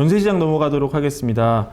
전세 시장 넘어가도록 하겠습니다.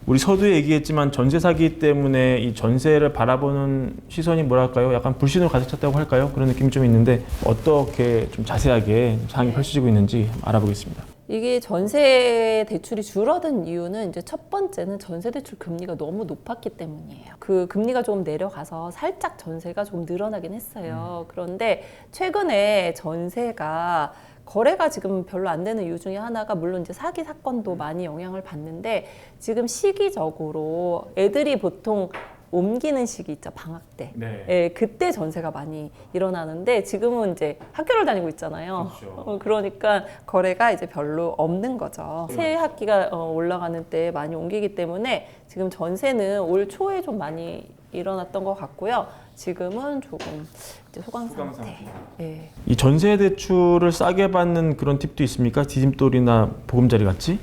우리 서두에 얘기했지만 전세 사기 때문에 이 전세를 바라보는 시선이 뭐랄까요? 약간 불신으로 가득 찼다고 할까요? 그런 느낌이 좀 있는데 어떻게 좀 자세하게 상황이 펼쳐지고 있는지 알아보겠습니다. 이게 전세 대출이 줄어든 이유는 이제 첫 번째는 전세 대출 금리가 너무 높았기 때문이에요. 그 금리가 조금 내려가서 살짝 전세가 좀 늘어나긴 했어요. 그런데 최근에 전세가 거래가 지금 별로 안 되는 이유 중에 하나가 물론 이제 사기 사건도 많이 영향을 받는데 지금 시기적으로 애들이 보통 옮기는 시기 있죠, 방학 때. 네. 예, 그때 전세가 많이 일어나는데 지금은 이제 학교를 다니고 있잖아요. 그렇죠. 그러니까 거래가 이제 별로 없는 거죠. 새 학기가 올라가는 때 많이 옮기기 때문에 지금 전세는 올 초에 좀 많이 일어났던 것 같고요. 지금은 조금 이제 소강 상태. 예. 이 전세 대출을 싸게 받는 그런 팁도 있습니까? 디딤돌이나 보금자리 같이?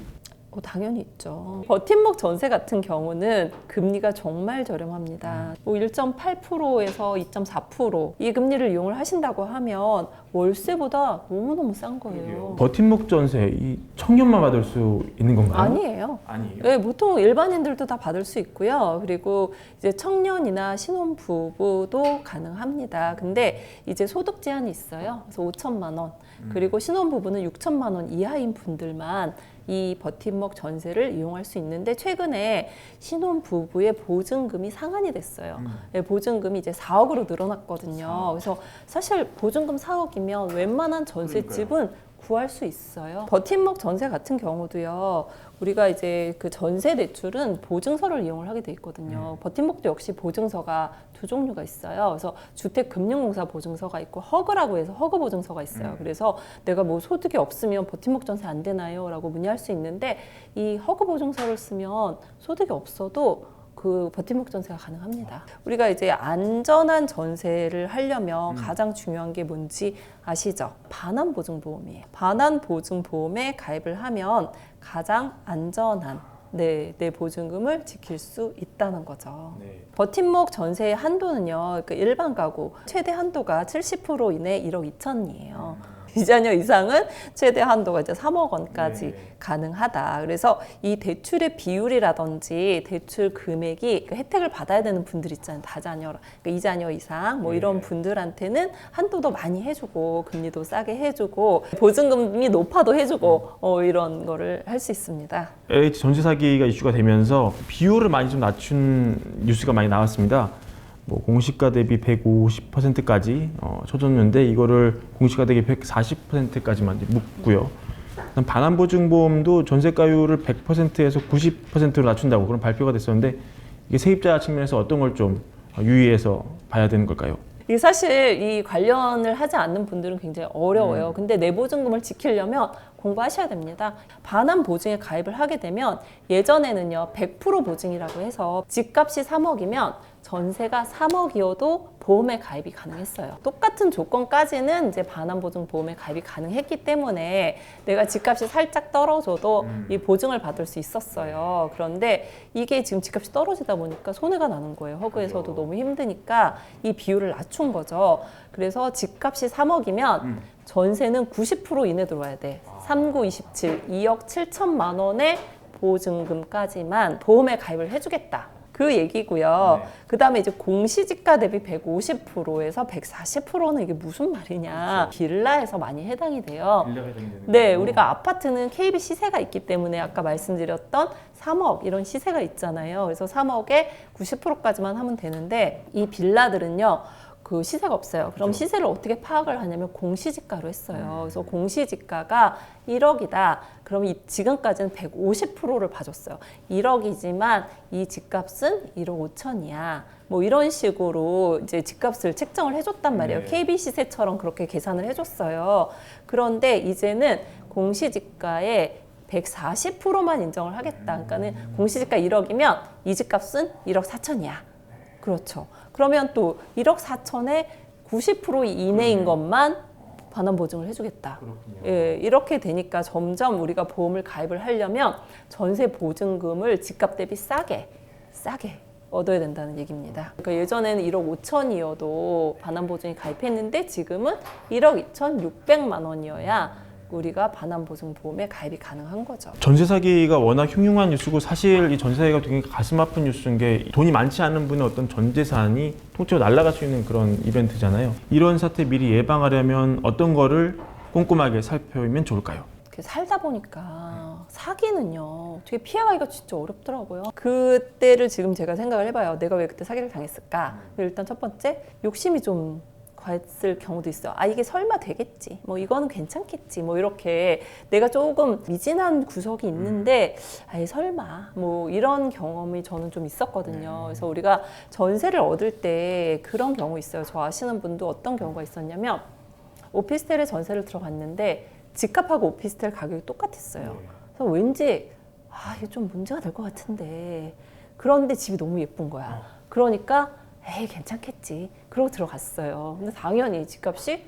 당연히 있죠. 버팀목 전세 같은 경우는 금리가 정말 저렴합니다. 뭐 1.8%에서 2.4% 이 금리를 이용을 하신다고 하면 월세보다 너무너무 싼 거예요. 버팀목 전세, 이 청년만 받을 수 있는 건가요? 아니에요. 아니에요. 네, 보통 일반인들도 다 받을 수 있고요. 그리고 이제 청년이나 신혼부부도 가능합니다. 근데 이제 소득 제한이 있어요. 그래서 5천만 원. 그리고 신혼부부는 6천만 원 이하인 분들만 이 버팀목 전세를 이용할 수 있는데 최근에 신혼부부의 보증금이 상한이 됐어요. 네, 보증금이 이제 4억으로 늘어났거든요. 그래서 사실 보증금 4억이면 웬만한 전셋집은 구할 수 있어요. 버팀목 전세 같은 경우도요. 우리가 이제 그 전세 대출은 보증서를 이용을 하게 돼 있거든요. 버팀목도 역시 보증서가 두 종류가 있어요. 그래서 주택금융공사 보증서가 있고 허그라고 해서 허그 보증서가 있어요. 그래서 내가 뭐 소득이 없으면 버팀목 전세 안 되나요? 라고 문의할 수 있는데 이 허그 보증서를 쓰면 소득이 없어도 그 버팀목 전세가 가능합니다. 우리가 이제 안전한 전세를 하려면 가장 중요한 게 뭔지 아시죠? 반환보증보험이에요. 반환보증보험에 가입을 하면 가장 안전한 내 보증금을 지킬 수 있다는 거죠. 네. 버팀목 전세의 한도는요, 그 일반 가구 최대 한도가 70% 이내 1억 2천이에요. 이자녀 이상은 최대 한도가 이제 3억 원까지 네. 가능하다. 그래서 이 대출의 비율이라든지 대출 금액이 그 혜택을 받아야 되는 분들 있잖아요. 다자녀, 그러니까 이자녀 이상 뭐 이런 분들한테는 한도도 많이 해주고 금리도 싸게 해주고 보증금이 높아도 해주고 이런 거를 할 수 있습니다. LH 전세 사기가 이슈가 되면서 비율을 많이 좀 낮춘 뉴스가 많이 나왔습니다. 뭐 공시가 대비 150%까지 쳐줬는데 이거를 공시가 대비 140%까지만 묶고요. 반환보증보험도 전세가율을 100%에서 90%로 낮춘다고 그런 발표가 됐었는데 이게 세입자 측면에서 어떤 걸 좀 유의해서 봐야 되는 걸까요? 이게 사실 이 관련을 하지 않는 분들은 굉장히 어려워요. 근데 내 보증금을 지키려면 공부하셔야 됩니다. 반환 보증에 가입을 하게 되면 예전에는요 100% 보증이라고 해서 집값이 3억이면 전세가 3억이어도 보험에 가입이 가능했어요. 똑같은 조건까지는 이제 반환보증 보험에 가입이 가능했기 때문에 내가 집값이 살짝 떨어져도 이 보증을 받을 수 있었어요. 그런데 이게 지금 집값이 떨어지다 보니까 손해가 나는 거예요. 허그에서도 너무 힘드니까 이 비율을 낮춘 거죠. 그래서 집값이 3억이면 전세는 90% 이내 들어와야 돼. 3927, 2억 7천만 원의 보증금까지만 보험에 가입을 해주겠다. 그 얘기고요. 네. 그 다음에 이제 공시지가 대비 150%에서 140%는 이게 무슨 말이냐. 그렇죠. 빌라에서 많이 해당이 돼요. 빌라가 해당되는 네, 거죠? 우리가 아파트는 KB 시세가 있기 때문에 아까 말씀드렸던 3억 이런 시세가 있잖아요. 그래서 3억에 90%까지만 하면 되는데 이 빌라들은요. 그 시세가 없어요. 그럼 그렇죠. 시세를 어떻게 파악을 하냐면 공시지가로 했어요. 그래서 공시지가가 1억이다. 그럼 지금까지는 150%를 봐줬어요. 1억이지만 이 집값은 1억 5천이야. 뭐 이런 식으로 이제 집값을 책정을 해줬단 말이에요. 네. KB 시세처럼 그렇게 계산을 해줬어요. 그런데 이제는 공시지가의 140%만 인정을 하겠다. 그러니까는 공시지가 1억이면 이 집값은 1억 4천이야. 그렇죠. 그러면 또 1억 4천에 90% 이내인 것만 반환 보증을 해주겠다. 그렇군요. 예, 이렇게 되니까 점점 우리가 보험을 가입을 하려면 전세 보증금을 집값 대비 싸게 얻어야 된다는 얘기입니다. 그러니까 예전에는 1억 5천이어도 반환 보증이 가입했는데 지금은 1억 2,600만 원이어야 우리가 반환보증보험에 가입이 가능한 거죠. 전세 사기가 워낙 흉흉한 뉴스고 사실 이 전세 사기가 되게 가슴 아픈 뉴스인 게 돈이 많지 않은 분의 어떤 전 재산이 통째로 날아갈 수 있는 그런 이벤트잖아요. 이런 사태 미리 예방하려면 어떤 거를 꼼꼼하게 살펴보면 좋을까요? 살다 보니까 사기는요 되게 피해가기가 진짜 어렵더라고요. 그때를 지금 제가 생각을 해봐요. 내가 왜 그때 사기를 당했을까? 일단 첫 번째, 욕심이 좀 갔을 경우도 있어요. 아, 이게 설마 되겠지, 뭐 이거는 괜찮겠지, 뭐 이렇게 내가 조금 미진한 구석이 있는데 아예 설마 뭐 이런 경험이 저는 좀 있었거든요. 그래서 우리가 전세를 얻을 때 그런 경우 있어요. 저 아시는 분도 어떤 경우가 있었냐면 오피스텔에 전세를 들어갔는데 집값하고 오피스텔 가격이 똑같았어요. 그래서 왠지 이게 좀 문제가 될 것 같은데, 그런데 집이 너무 예쁜 거야. 그러니까 에이 괜찮겠지, 그러고 들어갔어요. 근데 당연히 집값이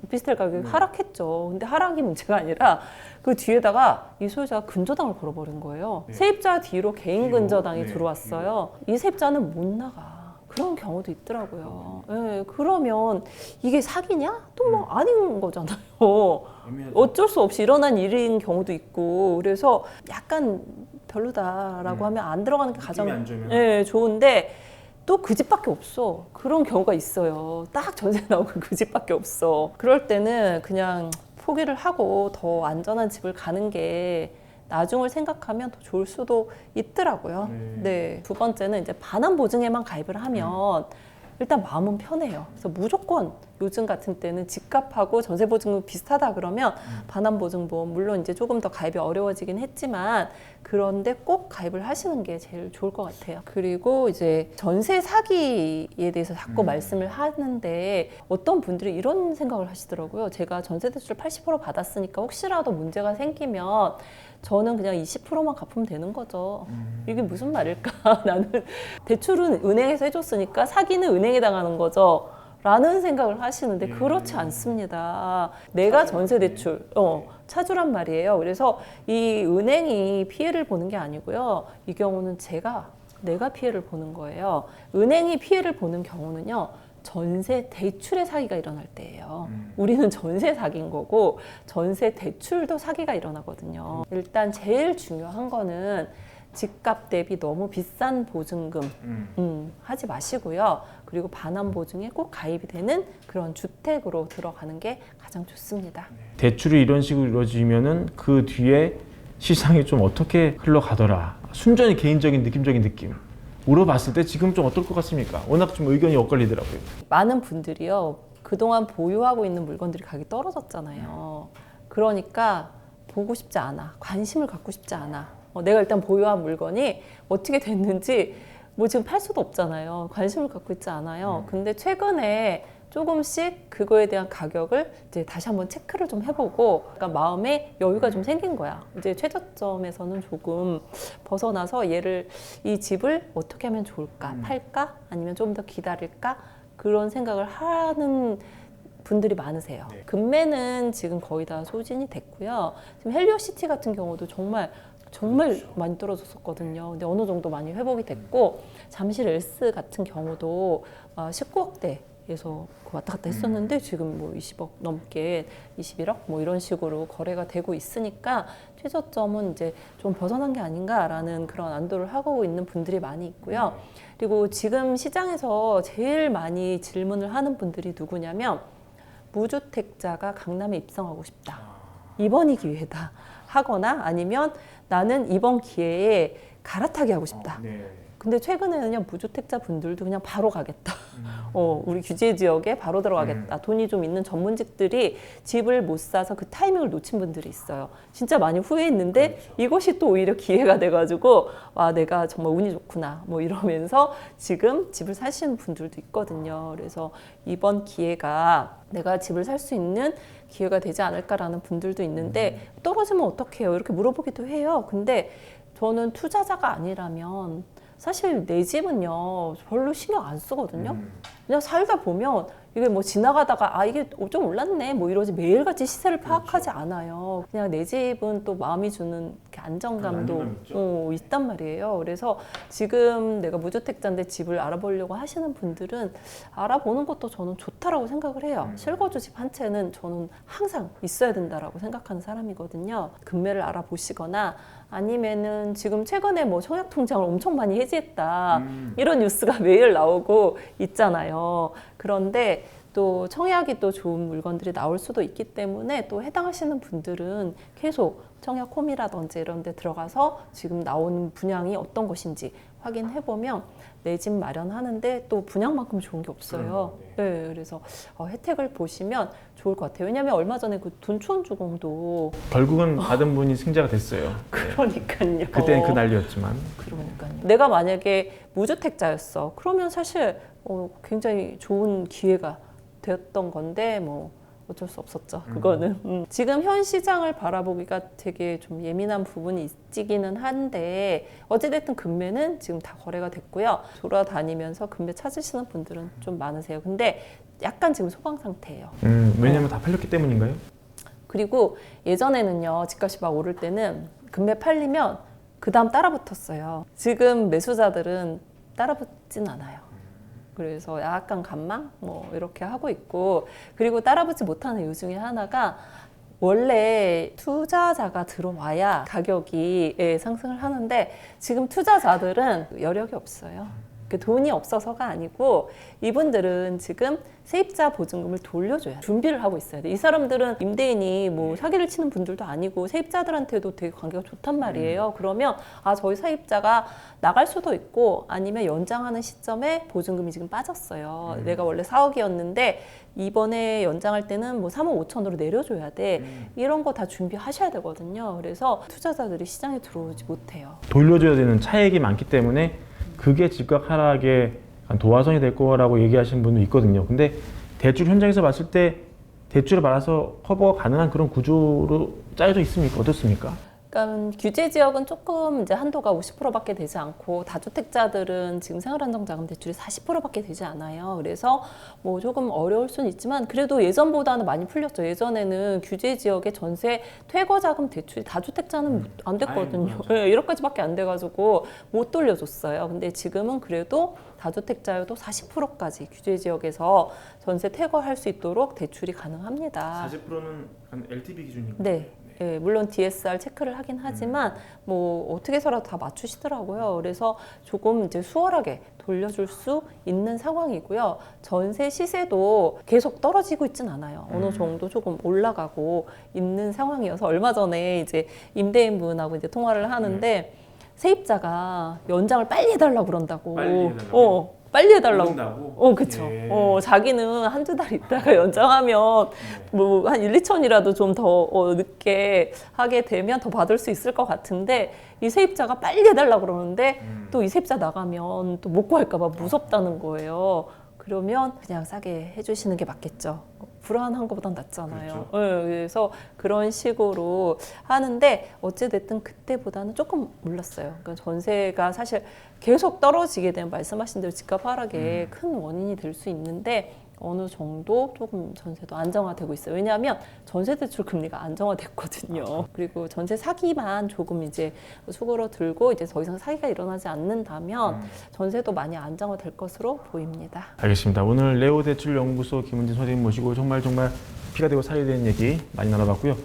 오피스텔 가격이 하락했죠. 근데 하락이 문제가 아니라 그 뒤에다가 이 소유자가 근저당을 걸어버린 거예요. 세입자 뒤로 개인 근저당이 들어왔어요. 이 세입자는 못 나가. 그런 경우도 있더라고요. 네, 그러면 이게 사기냐? 또 뭐 아닌 거잖아요. 어쩔 수 없이 일어난 일인 경우도 있고, 그래서 약간 별로다라고 하면 안 들어가는 게 가장 좋은데, 또 그 집밖에 없어. 그런 경우가 있어요. 딱 전세 나오고 그 집밖에 없어. 그럴 때는 그냥 포기를 하고 더 안전한 집을 가는 게 나중을 생각하면 더 좋을 수도 있더라고요. 네. 두 번째는 이제 반환보증에만 가입을 하면 일단 마음은 편해요. 그래서 무조건 요즘 같은 때는 집값하고 전세보증금 비슷하다 그러면 반환보증보험, 물론 이제 조금 더 가입이 어려워지긴 했지만 그런데 꼭 가입을 하시는 게 제일 좋을 것 같아요. 그리고 이제 전세 사기에 대해서 자꾸 말씀을 하는데 어떤 분들이 이런 생각을 하시더라고요. 제가 전세 대출 80% 받았으니까 혹시라도 문제가 생기면 저는 그냥 20%만 갚으면 되는 거죠. 이게 무슨 말일까? 나는 대출은 은행에서 해줬으니까 사기는 은행에 당하는 거죠. 라는 생각을 하시는데 그렇지 않습니다. 내가 전세 대출 차주란 말이에요. 그래서 이 은행이 피해를 보는 게 아니고요. 이 경우는 내가 피해를 보는 거예요. 은행이 피해를 보는 경우는요, 전세 대출의 사기가 일어날 때예요. 우리는 전세 사기인 거고 전세 대출도 사기가 일어나거든요. 일단 제일 중요한 거는 집값 대비 너무 비싼 보증금 하지 마시고요. 그리고 반환보증에 꼭 가입이 되는 그런 주택으로 들어가는 게 가장 좋습니다. 대출이 이런 식으로 이루어지면은 그 뒤에 시장이 좀 어떻게 흘러가더라, 순전히 개인적인 느낌적인 느낌 물어봤을 때 지금 좀 어떨 것 같습니까? 워낙 좀 의견이 엇갈리더라고요. 많은 분들이요, 그동안 보유하고 있는 물건들이 가격이 떨어졌잖아요. 그러니까 보고 싶지 않아, 관심을 갖고 싶지 않아. 내가 일단 보유한 물건이 어떻게 됐는지 뭐 지금 팔 수도 없잖아요. 관심을 갖고 있지 않아요. 근데 최근에 조금씩 그거에 대한 가격을 이제 다시 한번 체크를 좀 해보고 약간 마음에 여유가 좀 생긴 거야. 이제 최저점에서는 조금 벗어나서 이 집을 어떻게 하면 좋을까? 팔까? 아니면 좀 더 기다릴까? 그런 생각을 하는 분들이 많으세요. 금매는 지금 거의 다 소진이 됐고요. 지금 헬리오시티 같은 경우도 정말 많이 떨어졌었거든요. 근데 어느 정도 많이 회복이 됐고, 잠실 엘스 같은 경우도 19억대에서 왔다 갔다 했었는데 지금 뭐 20억 넘게 21억 뭐 이런 식으로 거래가 되고 있으니까 최저점은 이제 좀 벗어난 게 아닌가라는 그런 안도를 하고 있는 분들이 많이 있고요. 그리고 지금 시장에서 제일 많이 질문을 하는 분들이 누구냐면, 무주택자가 강남에 입성하고 싶다, 이번이 기회다 하거나, 아니면 나는 이번 기회에 갈아타기 하고 싶다. 근데 최근에는 무주택자 분들도 그냥 바로 가겠다. 우리 규제 지역에 바로 들어가겠다. 돈이 좀 있는 전문직들이 집을 못 사서 그 타이밍을 놓친 분들이 있어요. 진짜 많이 후회했는데 이것이 또 오히려 기회가 돼가지고 내가 정말 운이 좋구나 뭐 이러면서 지금 집을 사시는 분들도 있거든요. 그래서 이번 기회가 내가 집을 살 수 있는 기회가 되지 않을까라는 분들도 있는데, 떨어지면 어떡해요? 이렇게 물어보기도 해요. 근데 저는 투자자가 아니라면 사실 내 집은요 별로 신경 안 쓰거든요. 그냥 살다 보면 이게 뭐 지나가다가 아 이게 좀 올랐네 뭐 이러지 매일같이 시세를 파악하지 않아요. 그냥 내 집은 또 마음이 주는 이렇게 안정감도 있단 말이에요. 그래서 지금 내가 무주택자인데 집을 알아보려고 하시는 분들은 알아보는 것도 저는 좋다라고 생각을 해요. 실거주 집 한 채는 저는 항상 있어야 된다라고 생각하는 사람이거든요. 급매를 알아보시거나 아니면은 지금 최근에 뭐 청약 통장을 엄청 많이 해지했다 이런 뉴스가 매일 나오고 있잖아요. 그런데 또 청약이 또 좋은 물건들이 나올 수도 있기 때문에 또 해당하시는 분들은 계속 청약홈이라든지 이런 데 들어가서 지금 나오는 분양이 어떤 것인지 확인해보면 내 집 마련하는데 또 분양만큼 좋은 게 없어요. 네, 그래서 혜택을 보시면 좋을 것 같아요. 왜냐하면 얼마 전에 그 둔촌 주공도 결국은 받은 분이 승자가 됐어요. 그러니까요. 그때는 그 난리였지만. 그러니까요. 내가 만약에 무주택자였어. 그러면 사실 굉장히 좋은 기회가 되었던 건데 뭐 어쩔 수 없었죠. 그거는. 지금 현 시장을 바라보기가 되게 좀 예민한 부분이 있기는 한데 어찌됐든 금매는 지금 다 거래가 됐고요. 돌아다니면서 금매 찾으시는 분들은 좀 많으세요. 근데 약간 지금 소강 상태예요. 왜냐면 다 팔렸기 때문인가요? 그리고 예전에는요. 집값이 막 오를 때는 금매 팔리면 그 다음 따라붙었어요. 지금 매수자들은 따라붙진 않아요. 그래서 약간 관망 뭐 이렇게 하고 있고 그리고 따라붙지 못하는 이유 중에 하나가 원래 투자자가 들어와야 가격이 상승을 하는데 지금 투자자들은 여력이 없어요. 돈이 없어서가 아니고 이분들은 지금 세입자 보증금을 돌려줘야 준비를 하고 있어야 돼. 이 사람들은 임대인이 뭐 사기를 치는 분들도 아니고 세입자들한테도 되게 관계가 좋단 말이에요. 그러면 저희 세입자가 나갈 수도 있고 아니면 연장하는 시점에 보증금이 지금 빠졌어요. 내가 원래 4억이었는데 이번에 연장할 때는 뭐 3억 5천으로 내려줘야 돼. 이런 거 다 준비하셔야 되거든요. 그래서 투자자들이 시장에 들어오지 못해요. 돌려줘야 되는 차액이 많기 때문에 그게 집값 하락에 도화선이 될 거라고 얘기하시는 분도 있거든요. 근데 대출 현장에서 봤을 때 대출을 받아서 커버가 가능한 그런 구조로 짜여져 있습니까? 어떻습니까? 그러니까 규제 지역은 조금 이제 한도가 50%밖에 되지 않고 다주택자들은 지금 생활안정자금 대출이 40%밖에 되지 않아요. 그래서 뭐 조금 어려울 수는 있지만 그래도 예전보다는 많이 풀렸죠. 예전에는 규제 지역의 전세 퇴거자금 대출이 다주택자는 안 됐거든요. 네, 1억까지밖에 안 돼가지고 못 돌려줬어요. 근데 지금은 그래도 다주택자여도 40%까지 규제 지역에서 전세 퇴거할 수 있도록 대출이 가능합니다. 40%는 LTV 기준이고. 네. 예, 물론 DSR 체크를 하긴 하지만 뭐 어떻게 해서라도 다 맞추시더라고요. 그래서 조금 이제 수월하게 돌려줄 수 있는 상황이고요. 전세 시세도 계속 떨어지고 있진 않아요. 어느 정도 조금 올라가고 있는 상황이어서 얼마 전에 이제 임대인분하고 이제 통화를 하는데 세입자가 연장을 빨리 해달라고 그런다고. 빨리 해달라고. 그쵸. 예. 자기는 한두 달 있다가 연장하면 뭐 한 1, 2천이라도 좀 더 늦게 하게 되면 더 받을 수 있을 것 같은데 이 세입자가 빨리 해달라고 그러는데 또 이 세입자 나가면 또 못 구할까 봐 무섭다는 거예요. 그러면 그냥 싸게 해주시는 게 맞겠죠. 불안한 것보단 낫잖아요. 그렇죠. 네, 그래서 그런 식으로 하는데 어찌됐든 그때보다는 조금 올랐어요. 그러니까 전세가 사실 계속 떨어지게 되면 말씀하신 대로 집값 하락의 큰 원인이 될 수 있는데 어느 정도 조금 전세도 안정화되고 있어요. 왜냐하면 전세 대출 금리가 안정화됐거든요. 그리고 전세 사기만 조금 이제 수그러들고 이제 더 이상 사기가 일어나지 않는다면 전세도 많이 안정화될 것으로 보입니다. 알겠습니다. 오늘 레오 대출 연구소 김은진 선생님 모시고 정말 피가 되고 살이 되는 얘기 많이 나눠봤고요.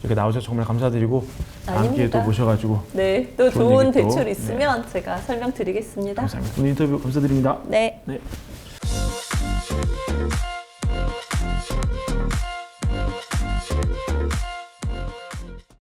이렇게 나오셔서 정말 감사드리고 다음 기회에 또 모셔가지고 네, 또 좋은 얘기 또, 대출 있으면 제가 설명드리겠습니다. 감사합니다. 오늘 인터뷰 감사드립니다. 네. 네.